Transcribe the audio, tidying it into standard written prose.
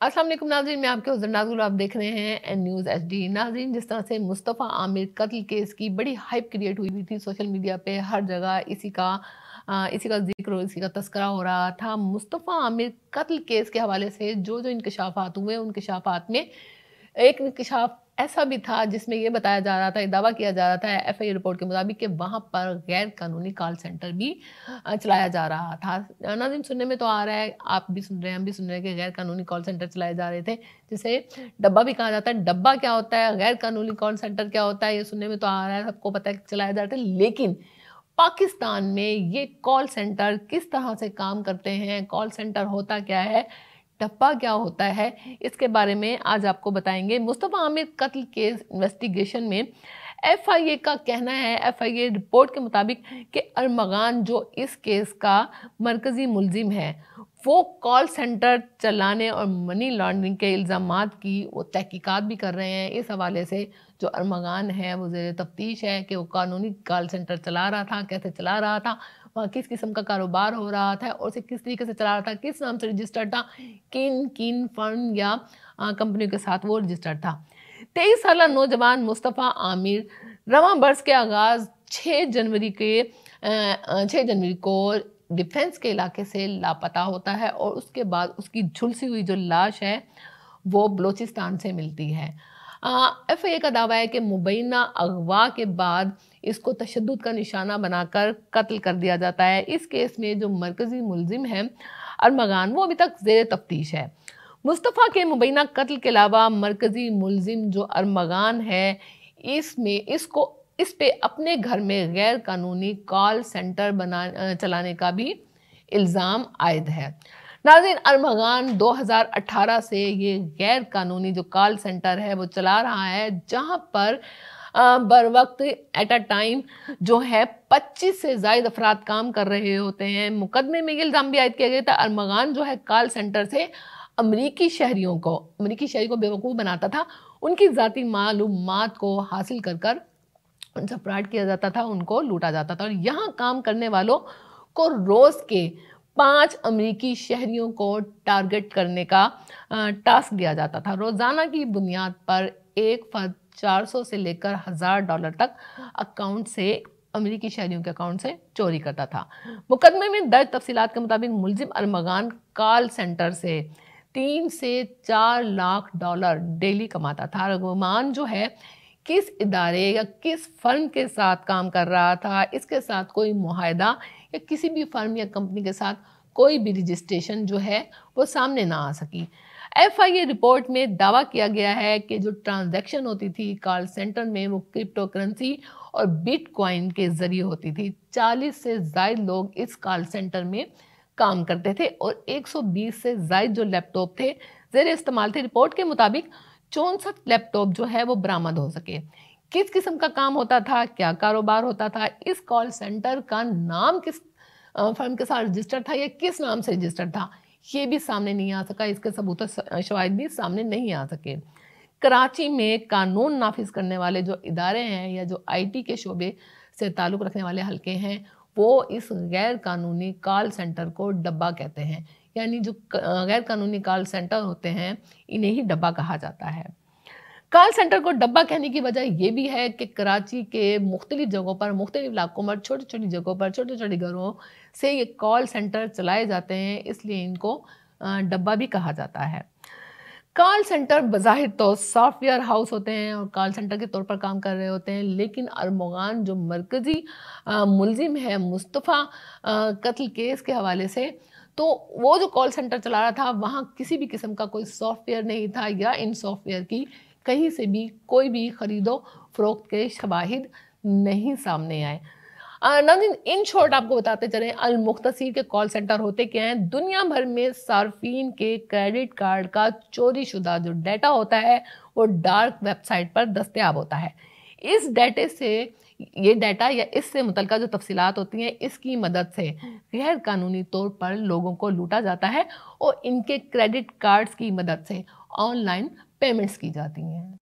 अस्सलाम वालेकुम नाज़रीन, मैं आपके हुज़ूर नाज़ुल, आप देख रहे हैं एन न्यूज़ HD। नाज़रीन, जिस तरह से मुस्तफ़ा आमिर कत्ल केस की बड़ी हाइप क्रिएट हुई थी सोशल मीडिया पे, हर जगह इसी का ज़िक्र और इसी का तज़किरा हो रहा था। मुस्तफ़ा आमिर कत्ल केस के हवाले से जो इंकशाफ़ात हुए, उन इंकशाफ़ात में एक इंकशाफ ऐसा भी था जिसमें ये बताया जा रहा था, ये दावा किया जा रहा था FIA रिपोर्ट के मुताबिक कि वहाँ पर गैर कानूनी कॉल सेंटर भी चलाया जा रहा था। नाज़रीन, सुनने में तो आ रहा है, आप भी सुन रहे हैं, हम भी सुन रहे हैं कि गैर कानूनी कॉल सेंटर चलाए जा रहे थे, जिसे डब्बा भी कहा जाता है। डब्बा क्या होता है, गैर कानूनी कॉल सेंटर क्या होता है, ये सुनने में तो आ रहा है, सबको पता है कि चलाए जा रहे थे। लेकिन पाकिस्तान में ये कॉल सेंटर किस तरह से काम करते हैं, कॉल सेंटर होता क्या है, डब्बा क्या होता है, इसके बारे में आज आपको बताएंगे। मुस्तफ़ा आमिर कत्ल केस इन्वेस्टिगेशन में FIA का कहना है, FIA रिपोर्ट के मुताबिक कि अरमगान जो इस केस का मरकज़ी मुलजिम है, वो कॉल सेंटर चलाने और मनी लॉन्ड्रिंग के इल्ज़ामात की वो तहकीकात भी कर रहे हैं। इस हवाले से जो अरमगान है वो ज़ेर तफ्तीश है कि वो कानूनी कॉल सेंटर चला रहा था, कैसे चला रहा था, वहाँ किस किस्म का कारोबार हो रहा था और उसे किस तरीके से चला रहा था, किस नाम से रजिस्टर्ड था, किन किन फर्म या कंपनियों के साथ वो रजिस्टर्ड था। 23 साल नौजवान मुस्तफ़ा आमिर रवां बरस के आगाज़ 6 जनवरी को डिफेंस के इलाके से लापता होता है और उसके बाद उसकी झुलसी हुई जो लाश है वो बलोचिस्तान से मिलती है। FIA का दावा है कि मुबैना अगवा के बाद इसको तशद्दुद का निशाना बनाकर कत्ल कर दिया जाता है। इस केस में जो मरकज़ी मुलजिम है अरमगान, वो अभी तक ज़ेर तफ्तीश है। मुस्तफ़ा के मुबैना कत्ल के अलावा मरकज़ी मुलजिम जो अरमगान है, इस पे अपने घर में गैर कानूनी कॉल सेंटर चलाने का भी इल्ज़ाम आयद है। नाज़रीन, अरमगान 2018 से ये गैर कानूनी जो कॉल सेंटर है वो चला रहा है, जहाँ पर बर वक्त एट अ टाइम जो है 25 से ज़ायद अफराद काम कर रहे होते हैं। मुकदमे में ये इल्ज़ाम भी आयद किया गया था, अरमगान जो है कॉल सेंटर से अमरीकी शहरियों को बेवकूफ़ बनाता था, उनकी ज़ाती मालूमात को हासिल कर उनसे फ्रॉड किया जाता था, उनको लूटा जाता था और यहाँ काम करने वालों को रोज़ के 5 अमरीकी शहरियों को टारगेट करने का टास्क दिया जाता था। रोज़ाना की बुनियाद पर एक फ़र्द 400 से लेकर $1000 तक अमरीकी शहरियों के अकाउंट से चोरी करता था। मुकदमे में दर्ज तफसीलात के मुताबिक मुलजिम अरमगान कॉल सेंटर से 3 से 4 लाख डॉलर डेली कमाता था। अरमगान जो है किस इदारे या किस फर्म के साथ काम कर रहा था, इसके साथ कोई मुआहदा या किसी भी फर्म या कंपनी के साथ कोई भी रजिस्ट्रेशन जो है वो सामने ना आ सकी। FIA रिपोर्ट में दावा किया गया है कि जो ट्रांजैक्शन होती थी कॉल सेंटर में वो क्रिप्टो करेंसी और बिटकॉइन के जरिए होती थी। 40 से ज़ायद लोग इस कॉल सेंटर में काम करते थे और 120 से ज़ायद जो लैपटॉप थे ज़ेर इस्तेमाल थे। रिपोर्ट के मुताबिक 64 लैपटॉप जो है वो बरामद हो सके। किस किस्म का काम होता था, क्या कारोबार होता था, इस कॉल सेंटर का नाम किस फर्म के साथ रजिस्टर्ड था या किस नाम से रजिस्टर्ड था, ये भी सामने नहीं आ सका। इसके सबूत शवाहिद भी सामने नहीं आ सके। कराची में कानून नाफिज करने वाले जो इदारे हैं या जो IT के शोबे से ताल्लुक़ रखने वाले हल्के हैं, वो इस गैर कानूनी कॉल सेंटर को डब्बा कहते हैं। यानी जो गैर कानूनी कॉल सेंटर होते हैं, इन्हें ही डब्बा कहा जाता है। कॉल सेंटर को डब्बा कहने की वजह यह भी है कि कराची के मुख्तलिफ जगहों पर, मुख्तलिफ इलाकों पर, छोटी छोटी जगहों पर, छोटे छोटे घरों से ये कॉल सेंटर चलाए जाते हैं, इसलिए इनको डब्बा भी कहा जाता है। कॉल सेंटर बज़ाहिर तो सॉफ्टवेयर हाउस होते हैं और कॉल सेंटर के तौर पर काम कर रहे होते हैं, लेकिन अरमगान जो मरकज़ी मुलजिम है मुस्तफ़ा कत्ल केस के हवाले से, तो वो जो कॉल सेंटर चला रहा था वहाँ किसी भी किस्म का कोई सॉफ्टवेयर नहीं था या इन सॉफ्टवेयर की कहीं से भी कोई भी ख़रीदो फ़रोख्त के शवाहिद नहीं सामने आए। नाज़रीन, इन शॉर्ट आपको बताते चलें अल मुख्तसिर के कॉल सेंटर होते क्या हैं। दुनिया भर में सार्फिन के क्रेडिट कार्ड का चोरी शुदा जो डाटा होता है वो डार्क वेबसाइट पर दस्तयाब होता है। इस डाटे से ये डाटा या इससे मुतल्लिका जो तफसीलात होती हैं, इसकी मदद से गैर कानूनी तौर पर लोगों को लूटा जाता है और इनके क्रेडिट कार्ड्स की मदद से ऑनलाइन पेमेंट्स की जाती हैं।